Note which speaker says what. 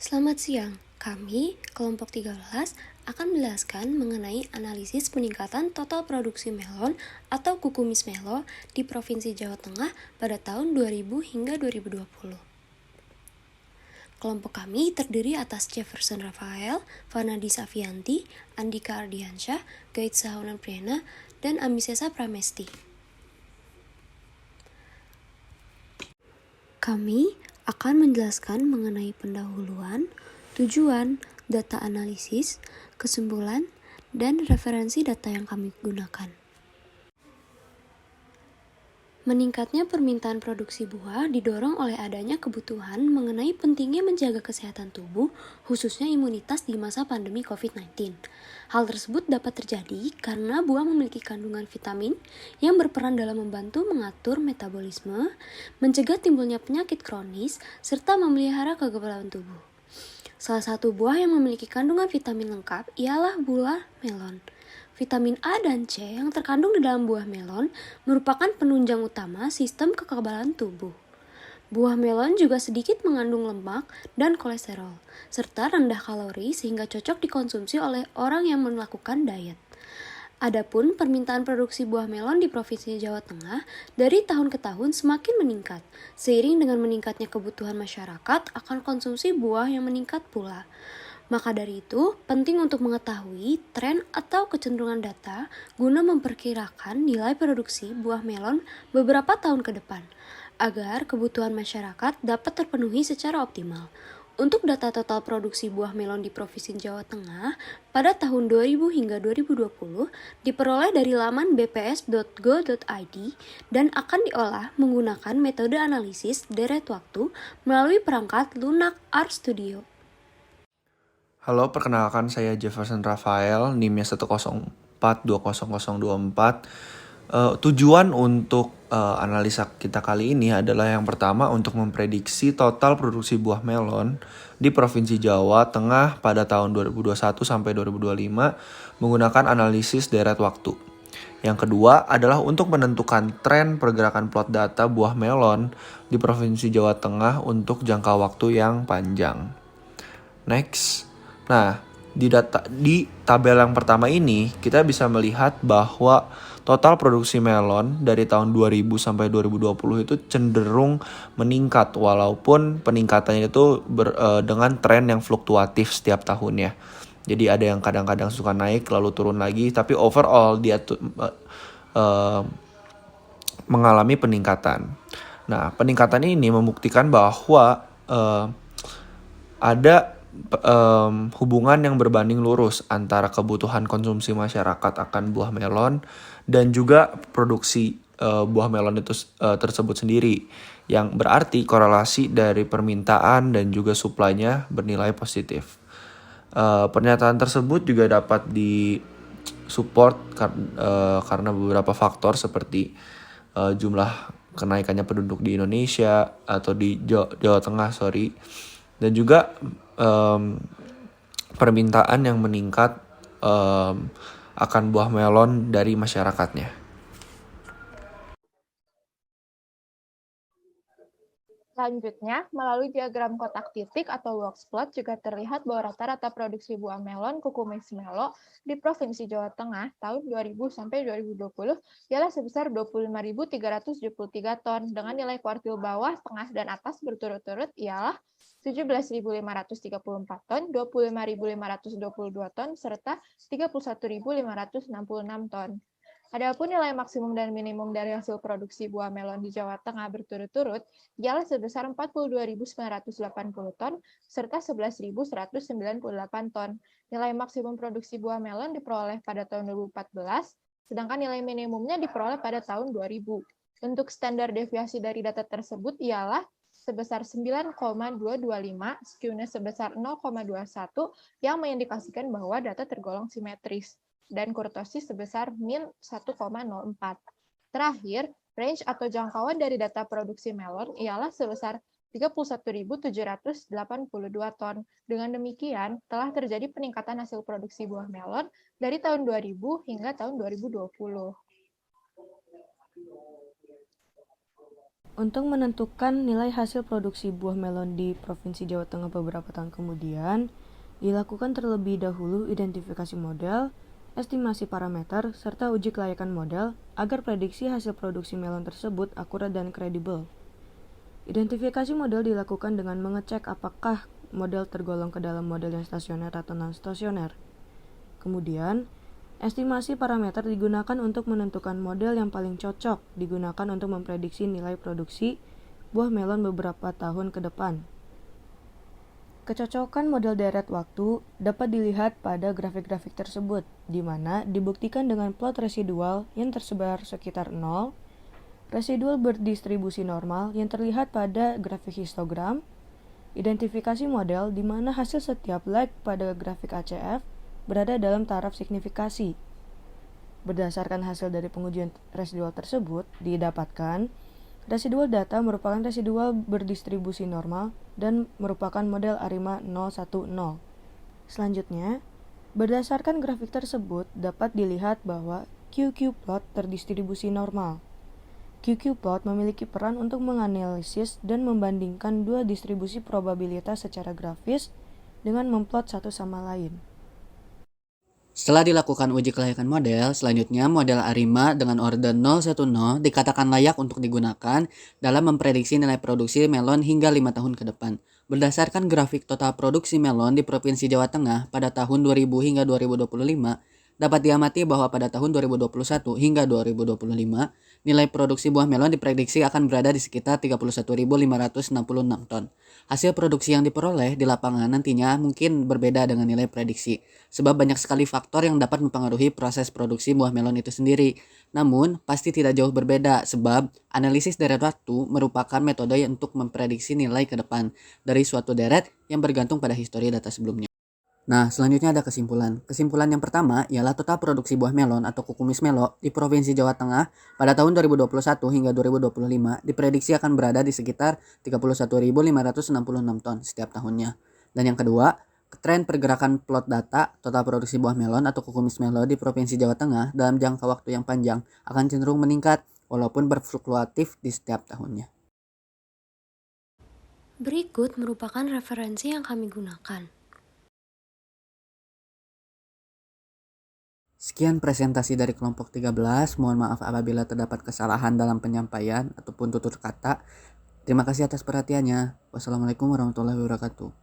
Speaker 1: Selamat siang, kami, kelompok 13, akan menjelaskan mengenai analisis peningkatan total produksi melon atau kukumis melo di Provinsi Jawa Tengah pada tahun 2000 hingga 2020. Kelompok kami terdiri atas Jefferson Rafael, Vanadi Safianti, Andika Ardiansyah, Gait Sahunan Priana, dan Amisesa Pramesti. Kami akan menjelaskan mengenai pendahuluan, tujuan, data analisis, kesimpulan, dan referensi data yang kami gunakan. Meningkatnya permintaan produksi buah didorong oleh adanya kebutuhan mengenai pentingnya menjaga kesehatan tubuh, khususnya imunitas di masa pandemi COVID-19. Hal tersebut dapat terjadi karena buah memiliki kandungan vitamin yang berperan dalam membantu mengatur metabolisme, mencegah timbulnya penyakit kronis, serta memelihara kekebalan tubuh. Salah satu buah yang memiliki kandungan vitamin lengkap ialah buah melon. Vitamin A dan C yang terkandung di dalam buah melon merupakan penunjang utama sistem kekebalan tubuh. Buah melon juga sedikit mengandung lemak dan kolesterol, serta rendah kalori sehingga cocok dikonsumsi oleh orang yang melakukan diet. Adapun permintaan produksi buah melon di Provinsi Jawa Tengah dari tahun ke tahun semakin meningkat, seiring dengan meningkatnya kebutuhan masyarakat akan konsumsi buah yang meningkat pula. Maka dari itu, penting untuk mengetahui tren atau kecenderungan data guna memperkirakan nilai produksi buah melon beberapa tahun ke depan, agar kebutuhan masyarakat dapat terpenuhi secara optimal. Untuk data total produksi buah melon di Provinsi Jawa Tengah pada tahun 2000 hingga 2020 diperoleh dari laman bps.go.id dan akan diolah menggunakan metode analisis deret waktu melalui perangkat Lunak Art Studio.
Speaker 2: Halo, perkenalkan saya Jefferson Rafael, NIM-nya 104200024. Tujuan untuk analisa kita kali ini adalah yang pertama untuk memprediksi total produksi buah melon di Provinsi Jawa Tengah pada tahun 2021 sampai 2025 menggunakan analisis deret waktu. Yang kedua adalah untuk menentukan tren pergerakan plot data buah melon di Provinsi Jawa Tengah untuk jangka waktu yang panjang. Next. Nah, di tabel yang pertama ini kita bisa melihat bahwa total produksi melon dari tahun 2000 sampai 2020 itu cenderung meningkat walaupun peningkatannya itu dengan tren yang fluktuatif setiap tahunnya. Jadi ada yang kadang-kadang suka naik lalu turun lagi, tapi overall dia mengalami peningkatan. Nah, peningkatan ini membuktikan bahwa ada hubungan yang berbanding lurus antara kebutuhan konsumsi masyarakat akan buah melon dan juga produksi buah melon itu tersebut sendiri, yang berarti korelasi dari permintaan dan juga supply-nya bernilai positif. Pernyataan tersebut juga dapat disupport karena beberapa faktor seperti jumlah kenaikannya penduduk di Indonesia atau di Jawa Tengah, dan juga permintaan yang meningkat akan buah melon dari masyarakatnya.
Speaker 3: Selanjutnya, melalui diagram kotak titik atau box plot juga terlihat bahwa rata-rata produksi buah melon kukumis melo di Provinsi Jawa Tengah tahun 2000 sampai 2020 ialah sebesar 25.373 ton dengan nilai kuartil bawah, tengah, dan atas berturut-turut ialah 17.534 ton, 25.522 ton, serta 31.566 ton. Adapun nilai maksimum dan minimum dari hasil produksi buah melon di Jawa Tengah berturut-turut ialah sebesar 42.980 ton serta 11.198 ton. Nilai maksimum produksi buah melon diperoleh pada tahun 2014, sedangkan nilai minimumnya diperoleh pada tahun 2000. Untuk standar deviasi dari data tersebut ialah sebesar 9,225, skew-nya sebesar 0,21 yang mengindikasikan bahwa data tergolong simetris, dan kurtosis sebesar min 1,04. Terakhir, range atau jangkauan dari data produksi melon ialah sebesar 31.782 ton. Dengan demikian, telah terjadi peningkatan hasil produksi buah melon dari tahun 2000 hingga tahun 2020.
Speaker 4: Untuk menentukan nilai hasil produksi buah melon di Provinsi Jawa Tengah beberapa tahun kemudian, dilakukan terlebih dahulu identifikasi model, estimasi parameter, serta uji kelayakan model agar prediksi hasil produksi melon tersebut akurat dan kredibel. Identifikasi model dilakukan dengan mengecek apakah model tergolong ke dalam model yang stasioner atau non-stasioner. Kemudian, estimasi parameter digunakan untuk menentukan model yang paling cocok digunakan untuk memprediksi nilai produksi buah melon beberapa tahun ke depan. Kecocokan model deret waktu dapat dilihat pada grafik-grafik tersebut, di mana dibuktikan dengan plot residual yang tersebar sekitar 0, residual berdistribusi normal yang terlihat pada grafik histogram, identifikasi model di mana hasil setiap leg pada grafik ACF berada dalam taraf signifikasi. Berdasarkan hasil dari pengujian residual tersebut, didapatkan residual data merupakan residual berdistribusi normal dan merupakan model ARIMA 010. Selanjutnya, berdasarkan grafik tersebut dapat dilihat bahwa QQ plot terdistribusi normal. QQ plot memiliki peran untuk menganalisis dan membandingkan dua distribusi probabilitas secara grafis dengan memplot satu sama lain.
Speaker 5: Setelah dilakukan uji kelayakan model, selanjutnya model ARIMA dengan orden 010 dikatakan layak untuk digunakan dalam memprediksi nilai produksi melon hingga 5 tahun ke depan. Berdasarkan grafik total produksi melon di Provinsi Jawa Tengah pada tahun 2000 hingga 2025, dapat diamati bahwa pada tahun 2021 hingga 2025, nilai produksi buah melon diprediksi akan berada di sekitar 31.566 ton. Hasil produksi yang diperoleh di lapangan nantinya mungkin berbeda dengan nilai prediksi, sebab banyak sekali faktor yang dapat mempengaruhi proses produksi buah melon itu sendiri. Namun, pasti tidak jauh berbeda, sebab analisis deret waktu merupakan metode untuk memprediksi nilai ke depan dari suatu deret yang bergantung pada histori data sebelumnya. Nah, selanjutnya ada kesimpulan. Kesimpulan yang pertama ialah total produksi buah melon atau kukumis melo di Provinsi Jawa Tengah pada tahun 2021 hingga 2025 diprediksi akan berada di sekitar 31.566 ton setiap tahunnya. Dan yang kedua, tren pergerakan plot data total produksi buah melon atau kukumis melo di Provinsi Jawa Tengah dalam jangka waktu yang panjang akan cenderung meningkat walaupun berfluktuatif di setiap tahunnya.
Speaker 1: Berikut merupakan referensi yang kami gunakan.
Speaker 5: Sekian presentasi dari kelompok 13. Mohon maaf apabila terdapat kesalahan dalam penyampaian ataupun tutur kata. Terima kasih atas perhatiannya. Wassalamualaikum warahmatullahi wabarakatuh.